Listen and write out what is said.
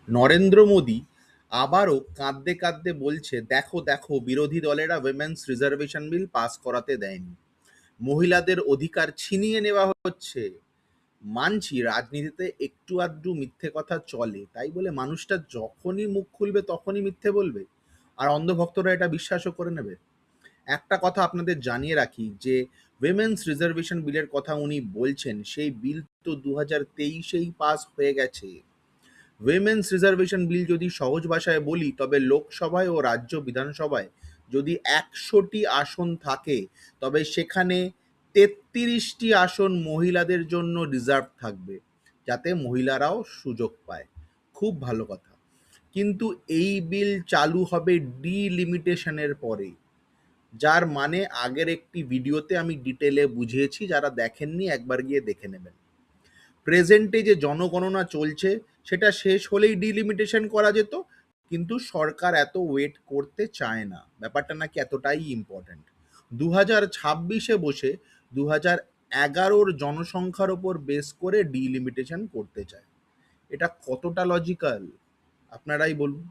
নরেন্দ্র মোদী আবারও কাঁদতে কাঁদতে বলছে, দেখো দেখো বিরোধী দলেরা উইমেন্স রিজার্ভেশন বিল পাস করাতে দেয়নি, মহিলাদের অধিকার ছিনিয়ে নেওয়া হচ্ছে। মানছি রাজনীতিতে একটু আধটু মিথ্যে কথা চলে, তাই বলে মানুষটা যখনই মুখ খুলবে তখনই মিথ্যে বলবে আর অন্ধভক্তরা এটা বিশ্বাসও করে নেবে? একটা কথা আপনাদের জানিয়ে রাখি যে উইমেন্স রিজার্ভেশন বিলের কথা উনি বলছেন, সেই বিল তো 2023-এই পাস হয়ে গেছে। উইমেন্স রিজার্ভেশন বিল যদি সহজ ভাষায় বলি, তবে লোকসভায় ও রাজ্য বিধানসভায় যদি 100টি আসন থাকে, তবে সেখানে 33টি আসন মহিলাদের জন্য রিজার্ভ থাকবে, যাতে মহিলারাও সুযোগ পায়। খুব ভালো কথা। কিন্তু এই বিল চালু হবে ডিলিমিটেশনের পরে, যার মানে আগের একটি ভিডিওতে আমি ডিটেলে বুঝিয়েছি, যারা দেখেননি একবার গিয়ে দেখে নেবেন। প্রেজেন্টে যে জনগণনা চলছে সেটা শেষ হলেই ডিলিমিটেশন করা যেত, কিন্তু সরকার এত ওয়েট করতে চায় না, ব্যাপারটা নাকি এতটাই ইম্পর্ট্যান্ট। 2026-এ বসে 2011-র জনসংখ্যার ওপর বেস করে ডিলিমিটেশন করতে চায়। এটা কতটা লজিক্যাল আপনারাই বলুন।